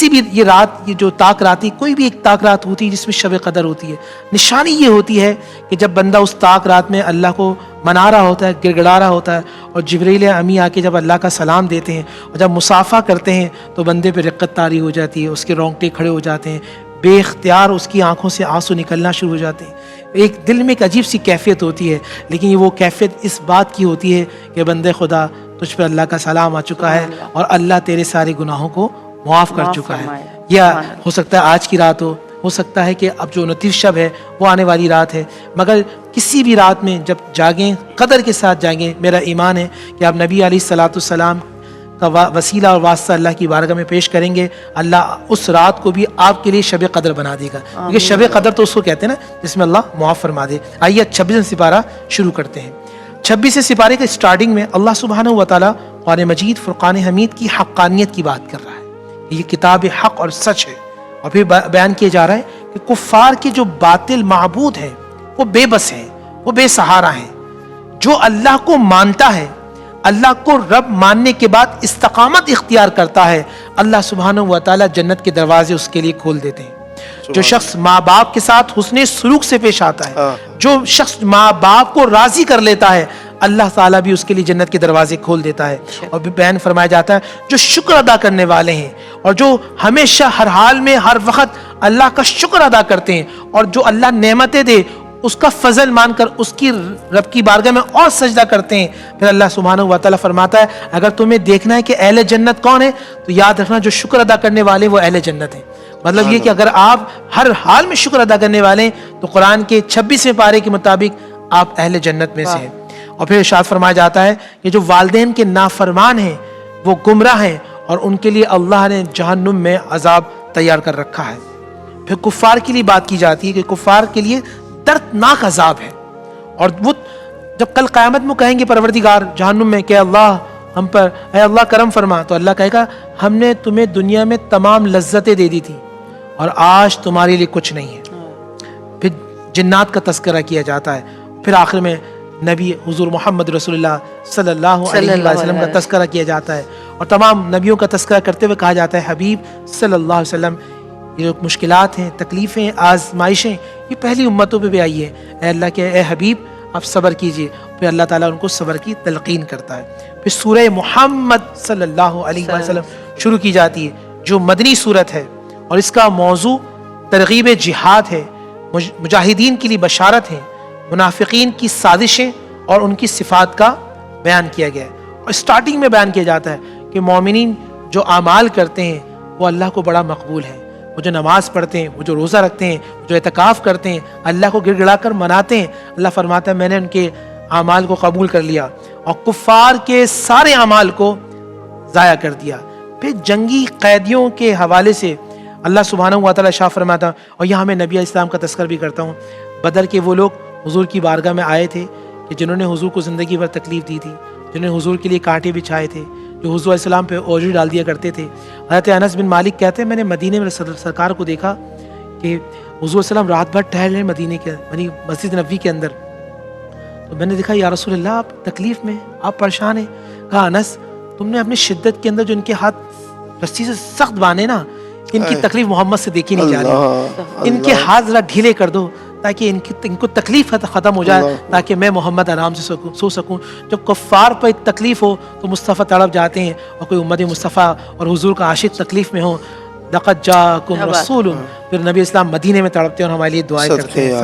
کسی بھی یہ رات، یہ جو تاک راتی، کوئی بھی ایک تاک رات ہوتی ہے جس میں شب قدر ہوتی ہے، نشانی یہ ہوتی ہے کہ جب بندہ اس تاک رات میں اللہ کو منا رہا ہوتا ہے، گڑ گڑا رہا ہوتا ہے، اور جبریل امی آ کے جب اللہ کا سلام دیتے ہیں اور جب مصافحہ کرتے ہیں تو بندے پہ رقت طاری ہو جاتی ہے، اس کے رونگٹے کھڑے ہو جاتے ہیں، بے اختیار اس کی آنکھوں سے آنسو نکلنا شروع ہو جاتے ہیں، ایک دل میں ایک عجیب سی کیفیت ہوتی ہے، لیکن یہ وہ کیفیت اس بات کی ہوتی ہے کہ بندے خدا تجھ پہ اللہ کا سلام آ چکا ہے اور اللہ تیرے سارے گناہوں کو معاف کر چکا ہے۔ یا ہو سکتا ہے آج کی رات ہو سکتا ہے کہ اب جو 29 شب ہے وہ آنے والی رات ہے، مگر کسی بھی رات میں جب جاگیں قدر کے ساتھ جاگیں، میرا ایمان ہے کہ آپ نبی علیہ الصلوۃ والسلام کا وسیلہ اور واسطہ اللہ کی بارگاہ میں پیش کریں گے، اللہ اس رات کو بھی آپ کے لیے شب قدر بنا دے گا، کیونکہ شب قدر تو اس کو کہتے ہیں نا جس میں اللہ معاف فرما دے۔ آئیے 26 سپارہ شروع کرتے ہیں۔ 26 سپارے کے سٹارٹنگ میں اللہ سبحانہ و تعالیٰ قرآن مجید فرقان حمید کی حقانیت کی بات کر رہا ہے، یہ کتاب حق اور سچ ہے، اور پھر بیان کیا جا رہا ہے کہ کفار کے جو باطل معبود ہیں وہ بے بس ہیں، وہ بے سہارا ہیں، جو اللہ کو مانتا ہے، اللہ کو رب ماننے کے بعد استقامت اختیار کرتا ہے، اللہ سبحانہ و تعالیٰ جنت کے دروازے اس کے لیے کھول دیتے ہیں۔ جو شخص ماں باپ کے ساتھ حسن سلوک سے پیش آتا ہے، جو شخص ماں باپ کو راضی کر لیتا ہے، اللہ تعالیٰ بھی اس کے لیے جنت کے دروازے کھول دیتا ہے۔ اور بھی بیان فرمایا جاتا ہے جو شکر ادا کرنے والے ہیں اور جو ہمیشہ ہر حال میں ہر وقت اللہ کا شکر ادا کرتے ہیں، اور جو اللہ نعمتیں دے اس کا فضل مان کر اس کی رب کی بارگاہ میں اور سجدہ کرتے ہیں، پھر اللہ سبحانہ و تعالیٰ فرماتا ہے اگر تمہیں دیکھنا ہے کہ اہل جنت کون ہے تو یاد رکھنا جو شکر ادا کرنے والے وہ اہل جنت ہیں۔ مطلب یہ کہ اگر آپ ہر حال میں شکر ادا کرنے والے ہیں تو قرآن کے 26ویں پارے کے مطابق آپ اہل جنت میں سے ہیں۔ اور پھر ارشاد فرمایا جاتا ہے کہ جو والدین کے نافرمان ہیں وہ گمراہ ہیں اور ان کے لیے اللہ نے جہنم میں عذاب تیار کر رکھا ہے۔ پھر کفار کے لیے بات کی جاتی ہے کہ کفار کے لیے دردناک عذاب ہے، اور وہ جب کل قیامت میں کہیں گے پروردگار جہنم میں کہ اللہ ہم پر اے اللہ کرم فرما، تو اللہ کہے گا ہم نے تمہیں دنیا میں تمام لذتیں دے دی تھی اور آج تمہارے لیے کچھ نہیں ہے۔ پھر جنات کا تذکرہ کیا جاتا ہے، پھر آخر میں نبی حضور محمد رسول اللہ صلی اللہ علیہ وسلم کا تذکرہ کیا جاتا ہے، اور تمام نبیوں کا تذکرہ کرتے ہوئے کہا جاتا ہے حبیب صلی اللہ علیہ وسلم یہ جو مشکلات ہیں، تکلیفیں، آزمائشیں یہ پہلی امتوں پہ بھی آئی ہے، اے اللہ کے اے حبیب آپ صبر کیجئے، پھر اللہ تعالیٰ ان کو صبر کی تلقین کرتا ہے۔ پھر سورہ محمد صلی اللہ علیہ وسلم شروع کی جاتی ہے جو مدنی سورت ہے، اور اس کا موضوع ترغیب جہاد ہے، مجاہدین کے لیے بشارت ہے، منافقین کی سازشیں اور ان کی صفات کا بیان کیا گیا ہے۔ اور سٹارٹنگ میں بیان کیا جاتا ہے کہ مومنین جو اعمال کرتے ہیں وہ اللہ کو بڑا مقبول ہے، وہ جو نماز پڑھتے ہیں، وہ جو روزہ رکھتے ہیں، جو اعتکاف کرتے ہیں، اللہ کو گڑ گڑا کر مناتے ہیں، اللہ فرماتا ہے میں نے ان کے اعمال کو قبول کر لیا اور کفار کے سارے اعمال کو ضائع کر دیا۔ پھر جنگی قیدیوں کے حوالے سے اللہ سبحانہ و تعالیٰ شاہ فرماتا، اور یہاں میں نبی علیہ السلام کا تذکر بھی کرتا ہوں، بدر کے وہ لوگ حضور کی بارگاہ میں آئے تھے کہ جنہوں نے حضور کو زندگی بھر تکلیف دی تھی، جنہوں نے حضور کے لیے کانٹے بچھائے تھے، جو حضور علیہ السلام پہ اوجری ڈال دیا کرتے تھے۔ حضرت انس بن مالک کہتے ہیں میں نے مدینے میں سرکار کو دیکھا کہ حضور علیہ السلام رات بھر ٹہل رہے مدینے کے مسجد نبوی کے اندر، تو میں نے دیکھا یا رسول اللہ آپ تکلیف میں، آپ پریشان ہیں۔ کہا انس تم نے اپنی شدت کے اندر جو ان کے ہاتھ رسی سے سخت باندھے نا، ان کی تکلیف محمد سے دیکھی نہیں جا رہی، ان کے ہاتھ ذرا ڈھیلے کر دو تاکہ ان کو تکلیف ختم ہو جائے، تاکہ میں محمد آرام سے سو سکوں۔ جب کفار پر تکلیف ہو تو مصطفیٰ تڑپ جاتے ہیں، اور کوئی امت مصطفیٰ اور حضور کا عاشق تکلیف میں ہو، لقد جاءکم رسول، پھر نبی اسلام مدینے میں تڑپتے ہیں اور ہمارے لیے دعائیں کرتے ہیں۔